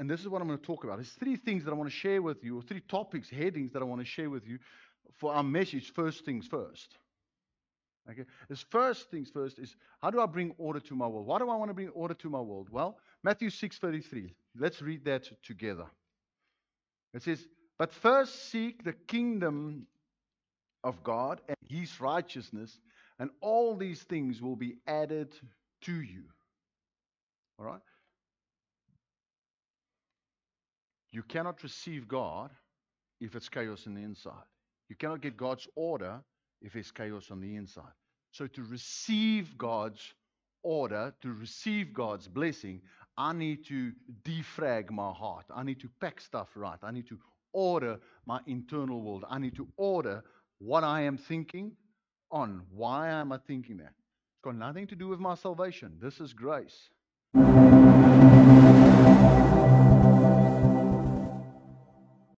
and this is what I'm going to talk about. There's three things that I want to share with you, or three topics, headings that I want to share with you for our message, first things first. Okay, this first things first is, how do I bring order to my world? Why do I want to bring order to my world? Well, Matthew 6:33. Let's read that together. It says, but first seek the kingdom of God and his righteousness, and all these things will be added to you. All right? You cannot receive God if it's chaos on the inside. You cannot get God's order if there's chaos on the inside. So to receive God's order, to receive God's blessing, I need to defrag my heart. I need to pack stuff right. I need to order my internal world. I need to order what I am thinking on. Why am I thinking that? It's got nothing to do with my salvation. This is grace.